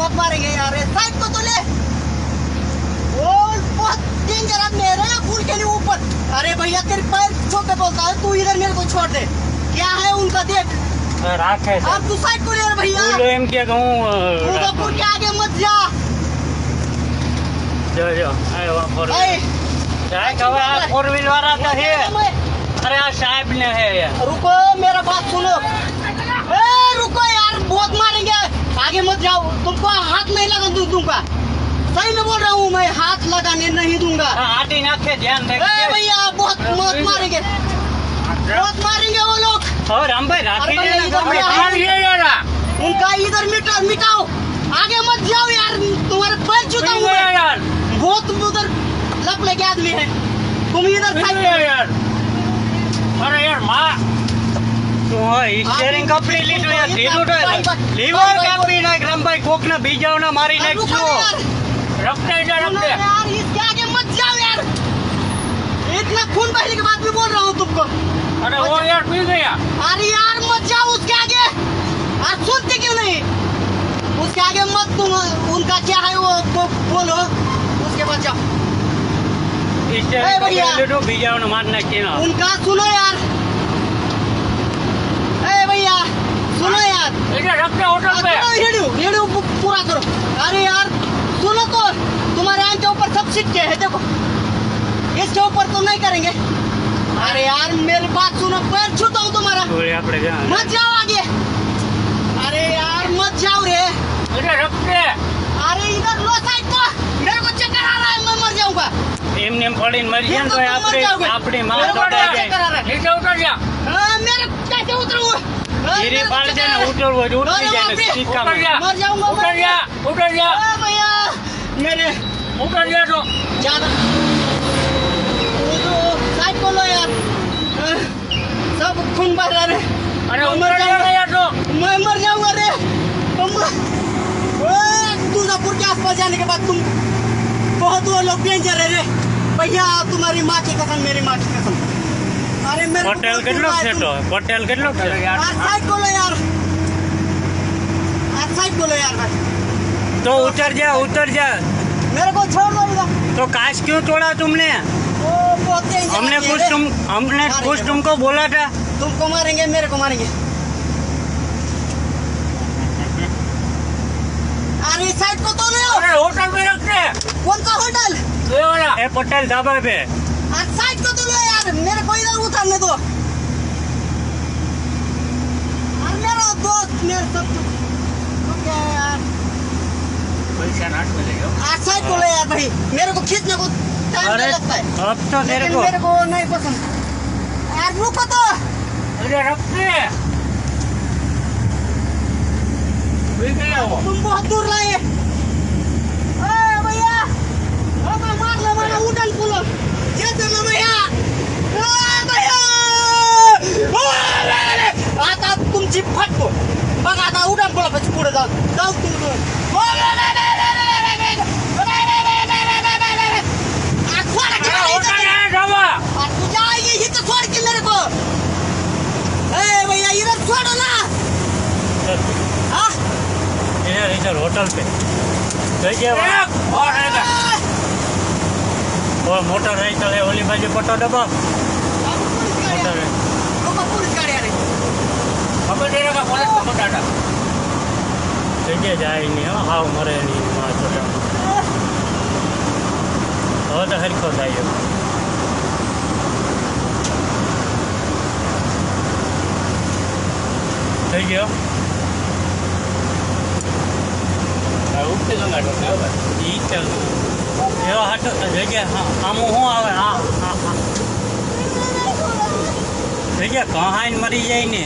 बहुत मारेंगे यार, साइड को तो ले। वो बहुत डेंजर आदमी है रे, पुल के लिए ऊपर। अरे भैया तेरे पैर छोटे बोलता है, तू इधर मेरे को छोड़ दे। क्या है उनका देख। राख है अब तू साइड को ले रे भैया। बोलो एम क्या कहूँ पुल के आगे मत जा। जो आए वहाँ फोर व्हील वाला तो है। अरे यार साहब ने है यार। रुको मेरा बात सुनो। रुको यार, बहुत मारेंगे, आगे मत जाओ। तुमको हाथ नहीं लगा दूंगा, सही में बोल रहा हूँ मैं, हाथ लगाने नहीं दूंगा। हाथ ही ना खे, ध्यान रख भैया बहुत मारेंगे, बहुत मारेंगे वो लोग। और हम भाई उनका इधर मिटाओ, आगे मत जाओ यार, तुम्हारे पैर छूता हूँ यार। बहुत उधर लप लगे आदमी है, तुम इधर यार। अरे यार माँ સ્ટેરિંગ કપડી લીધું યાર, ઢીલું તો લીવર કાપી નાખ રમભાઈ, કોક ને બીજાઓને મારી નાખજો। રખતે જા રખતે यार, इसके आगे मत जाओ यार, इतना खून बहने के बाद भी बोल रहा हूँ तुमको। अरे वो यार पी गया। अरे यार मत जाओ उसके आगे, आज सुनते क्यों नहीं? उसके आगे मत, तुम उनका क्या है वो बोलो, उसके बाद जाओ। બીજાઓને માર નાખી उनका सुनो यार, भैया सुनो यार, होटल पे रेडियो पूरा करो। अरे यार सुनो तो, तुम्हारे आंख के ऊपर सब सीट के है, देखो इसके ऊपर तो नहीं करेंगे। अरे यार मेरी बात सुनो, पैर छूता हूँ तुम्हारा, मत जाओ आगे। अरे यार मत जाओ रे। अरे इधर लो साइड को, मेरे को चक्कर आ रहा है, मैं मर जाऊंगा। એમને પડીને મરી જાય તો આપણી માં નીચે ઉતર જા। मेरे कैसे उतरूं? ધીરે પાડ દે ને, ઉતરવો જ ઉતરી જાય ને સીકા मर जाऊंगा। ઉતર જા भैया मेरे ઉતર જા તો ज्यादा साइड को लो यार, सब खून बह रहा है। अरे उतर जा यार तो मैं मर जाऊंगा रे। तुलजापुर के आसपास जाने के बाद तुम बहुत वो लोग डेंजर है रे भैया, तुम्हारी माँ की कसम, मेरी माँ की कसम। अरे मेरे पटेल કેટલો છે તો પટેલ કેટલો છે યાર? साइड को लो यार, साइड को लो यार भाई। तो उतर जा मेरे को छोड़ दो इधर। तो काश क्यों तोड़ा तुमने? बहुत डेंजर हमने कुछ तुमको बोला था। तुमको मारेंगे, मेरे को मारेंगे। अरे साइड को तो ले। अरे होटल में रखते। कौन सा होटल? ए पटेल ढाबा पे। साइड को तो लो यार, मेरे को इधर उतारने दो। अरे मेरा दोस्त मेरे सब क्या यार, पैसा नाट में ले जाओ। साइड को ले यार भाई, मेरे को खींचने को टाइम नहीं लगता है। अब तो मेरे को नहीं पसंद यार, रुको तो। अरे रखते तुम बहुत दूर लाए भैया, मार लो मारा उड़न पुलो जेते ना भैया। भैया आता तुमची फटको बघा, आता उड़न पुला પછી पुढे जाऊ तुम। तू जाएगी इधर छोड़ के मेरे को। भैया इधर छोड़ो ना। इधर होटल पे और मोटरसाइकिल है, ओली बाजू पट्टो डब्बा मोटर है। खबर दे रहा पुलिस को बटाटा जगह जाए नहीं हो, हाव मरे नहीं माँ छोटा हो तो हर को जाइए। થઈ ગયો ઉઠી તો ગાડો ઈ ચાલ એવો હાટ જગ્યા આમું શું આવે? હા જગ્યા કહાઈને મરી જાય ને,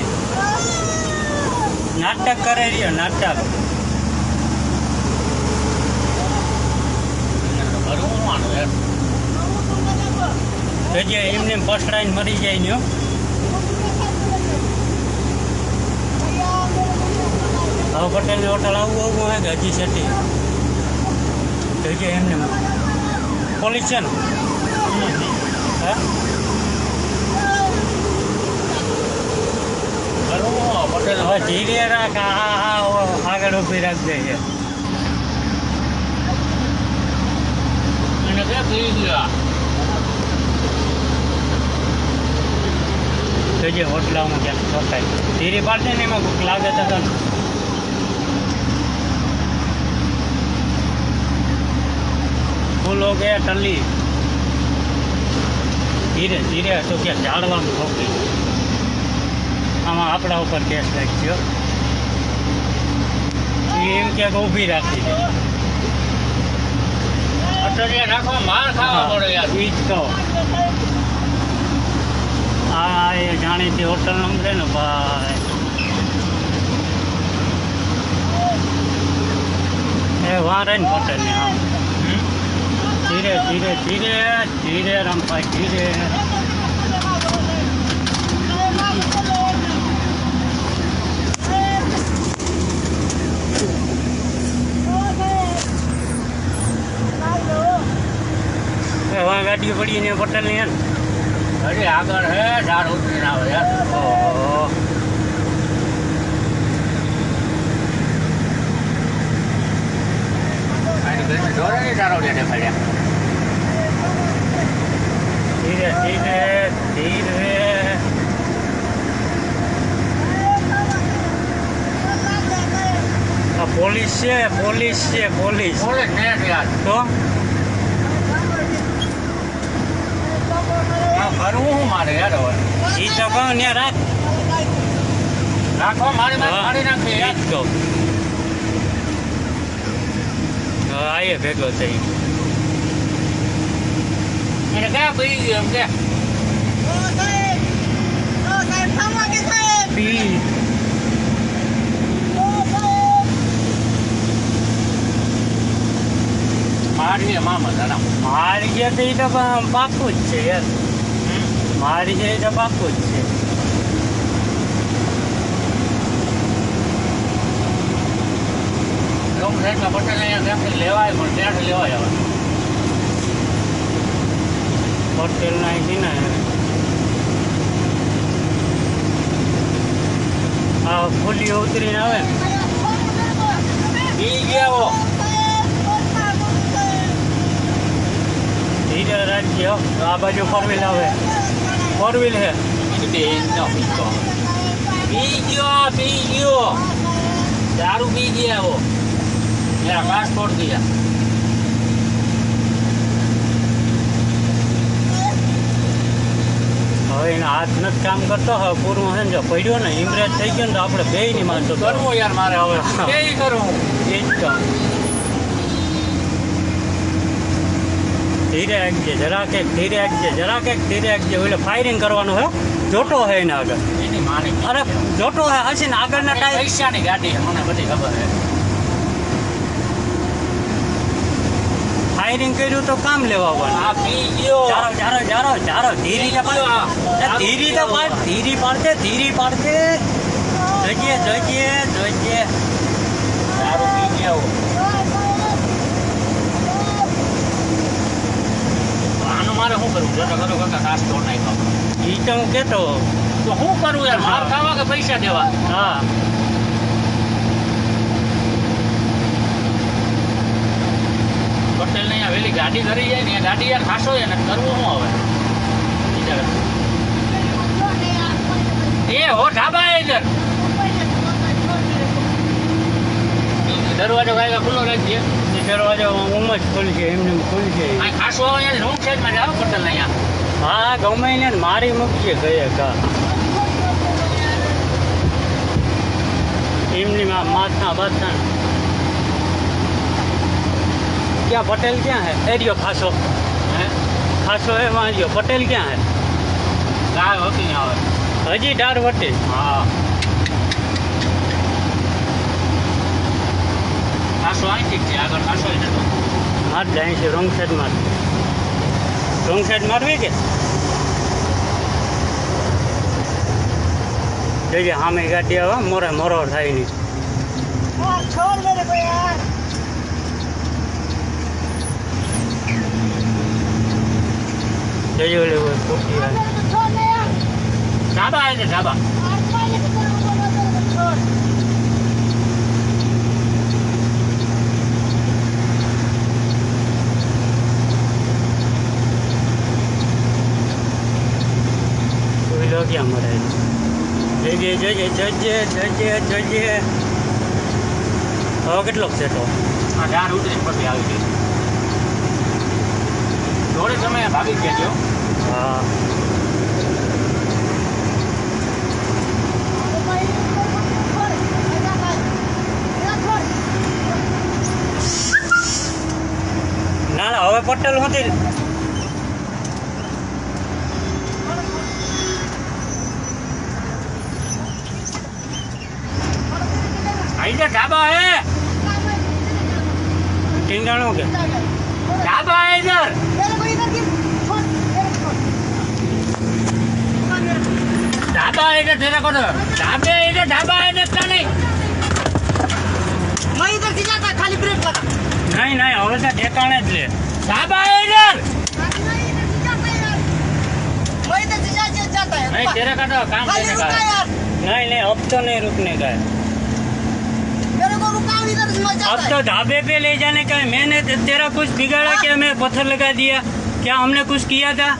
નાટક કરે રહ્યો નાટક। જગ્યા એમને પસરાઈને મરી જાય ને। હવે પટેલની હોટલ આવું હે કે હજી સેટી જગ્યા એમને પોલીસ છે ને? હા પટેલ હવે ધીરે રાખ, આગળ ઊભી રાખજે છે। છે પી ગયા જોઈએ હોટલામાં ક્યાંક છોકાય ધીરે પાડશે ને એમાં ભૂખ લાગે તો ચાલ. फूल हो गया टली धीरे धीरे तो क्या झाड़વાનું ઠોકી આમાં આપણા ઉપર કેસ લાગ્યો એમ ક્યાંક ઊભી રાખી છે અટરિયા રાખવા માર ખાવા પડે યાર ઈ જ કહો આ એ જાણીતી હોટલ નંબર ને ભાઈ એ વારે ને હોટલ ને હા ધીરે ધીરે ધીરે ધીરે રામભાઈ ધીરે હવે ગાડીઓ પડીને હોટલની યાર હજી આગળ હે ઝાડ ઉતરીને આવે યાર ઓહો આની ઘરની ઢોરે નહીં તારો દેખાડ્યા ધીરે ધીરે ધીરે આ પોલીસ છે પોલીસ છે પોલીસ બોલે નેટ યાર તો આ કરવું શું મારે યાર હવે ઈ તો કહું ને રાખ રાખવા મારી માં કાઢી નાખી ઈ યાર જ કહું આયે ભેગો થઈ એને ક્યાં પી ગયું એમ કે પી મારી મામા દાદા મારી જે તો ઈ તો પાકું જ છે યાર મારી જે ઈ તો પાકું જ છે લોક સાઈડમાં પટેલ અહીંયા ત્યાંથી લેવાય પણ ત્યાંથી લેવાય હવે હોટેલ નાખી ને આ ફૂલી ઉતરીને આવે ને પી ગયા હો ધીરે રાખજો આ બાજુ ફોર વ્હીલ આવે ફોર વ્હીલ હે પી ગયો દારૂ પી ગયા હો मेरा पासपोर्ट दिया હવે એના હાથ નથી કામ કરતો હવે પૂરું હે ને જો પડ્યો ને ઇમરેજ થઈ ગયો ને તો આપણે બે ની માનતો કરવું યાર મારે હવે કેવી કરું એ જ કામ ધીરે આગજે જરાક એક ધીરે આગજે જરાક એક ધીરે આગજે એટલે ફાયરિંગ કરવાનું હે જોટો હે એને આગળ એની માની અરે જોટો હે હશે ને આગળના ટાયર પૈસાની ગાડી છે મને બધી ખબર છે ફાયરિંગ કર્યું તો કામ લેવાનું આ પી ગયો જારો જારો જારો જારો ધીરી તો ધીરી તો પાડ ધીરી પાડતે જોઈએ જોઈએ દારૂ પી ગયા હો આનું મારે શું કરવું જોતો કરો કરતા ખાસ તો નહીં ખાવ ઈ તો હું કેતો તો શું કરવું યાર માર ખાવા કે પૈસા દેવા હા પટેલ ને અહીંયા વેલી ગાડી કરી જાય ને એ ગાડી યાર ખાસો છે ને કરવું શું હવે એ હો ઢાબા ઇધર દરવાજો કાંઈ ખુલ્લો રાખીએ એ દરવાજો ઉમ જ ખુલશે એમને ખુલશે આ ખાસો અહીંયા રોંગ સાઈડમાં જાવ પટેલ ને અહીંયા હા ગમે ને મારી મૂકીએ ગયે કા એમની માથના બાથના क्या पटेल क्या है एरियो खासो હે खासो है वहाँ जो पटेल क्या है ગાય હોતી આવે हजी डार वटे હા ખાસો અહીંથી જ છે આગળ ખાસો જ નતો मार जाए से रोंग साइड मारवी के देखिए हाँ मैं गाड़ी आवा मोरे मोरो थाई नहीं छोड़ मेरे को यार देखिए बोले वो कुर्सी है ઢાબા આવે છે ઢાબા ક્યાં મળે જજે જજે જજે જજે જજે હવે કેટલોક સેટો આ ઝાડ ઉતરીને પછી આવી ગઈ થોડે સમય ભાગી ગયા છો હા ના ના હવે પટેલ હતી આઈને ઢાબા હે ટીંગાણું કે ढाबा है इधर ढाबा है इधर तेरा को ढाबे इधर ढाबा है देखता नहीं मैं इधर से जाता खाली ब्रेक लगा નહીં નહીં હવે તો ઠેકાણે જ લે ढाबा है इधर मैं इधर से जाता है नहीं तेरे का तो काम खाली देने का रुका है यार नहीं नहीं अब तो नहीं रुकने का है मेरे को रुकाओ इधर से मैं अब जाता तो है ढाबे पे ले जाने का है मैंने तेरा कुछ बिगाड़ा क्या मैं पत्थर लगा दिया क्या हमने कुछ किया था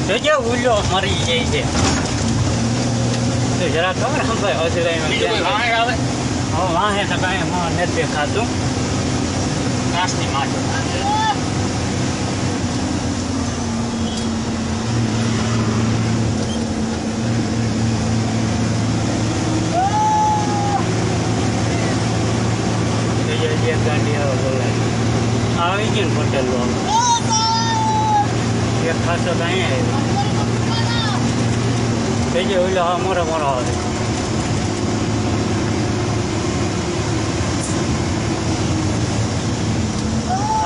જોજે ઉલ્લો મરી જાય છે તો જરા ખબર હમ ભાઈ બીજું કોઈ વાહન આવે હવે વાહે તો કાંઈ નથી દેખાતું કાચની માછો જે ગાડી આવે બોલાવી આવી ગયું ને પટેલ એક ખાસો તો અહીંયા આવ્યો જે ઓલો હા મોરો મોરો આવે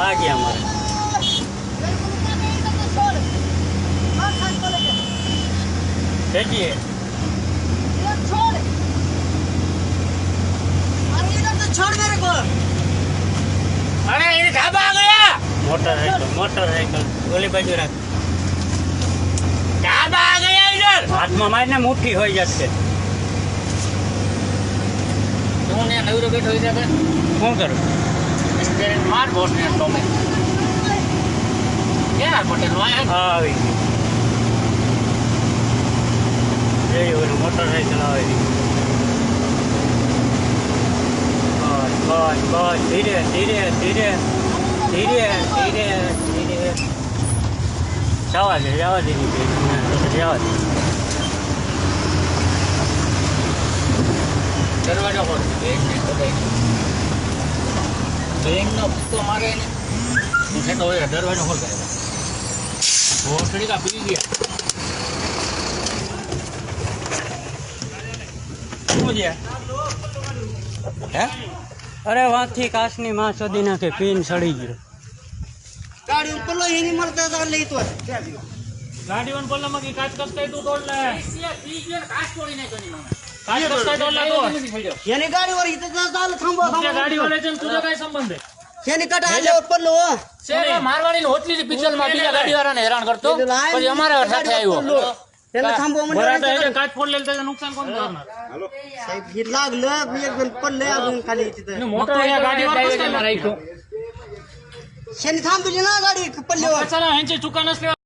આ ગયા મારે देखिए छोड़ मेरे को अरे ये ढाबा आ गया मोटरसाइकिल ઓલી બાજુ રાખ ढाबा आ गया इधर હાથમાં મારીને મુઠ્ઠી હોઈ જશે તું ને નવરો બેઠો ઇધર બે શું કરું एक्सपीरियंस मार बॉस ने तो में क्या पटेल वाया હા આવી ગયું એ ઓલું મોટરસાઇકલ આવી બસ બસ ધીરે ધીરે ધીરે ધીરે ધીરે ધીરે જવા દે જવા દે જવા દે दरवाजा खोल एक मिनट तो भाई बैंक नो तो मारे ने मुझे तो ये दरवाजा खोल गया भोसड़ी का पी गया શું છે હે અરે વાંથી કાચની માં શોધી નાખે પીન સડી ગયો गाड़ी ऊपर लो ये नहीं मरता था ले तो गाड़ी वन बोलना मगी काच कसते तू तोड़ ले पी गया काच तोड़ी नहीं कनी मामा काच कसते तोड़ ले तो यानी गाड़ी और इतना दाल थांबो तुझे गाड़ी वाले जन तुझे काय संबंध है यानी कटा ले ऊपर लो से मारवाड़ी ने होटली पिक्चर में बीजा गाड़ी वाला ने हैरान करतो પછી અમારા સાથે આવ્યો यानी थांबो मन बराबर है काच फोड़ लेल त्याचं नुकसान कोण करणार साहेब ही लागलं मी एक जण पडले अजून खाली तिथं मोठं या गाडीवर ड्रायव्हर राहिलो यानी थांबली ना गाडी पडल्यावर चला ह्यांची चुका नसल्यावर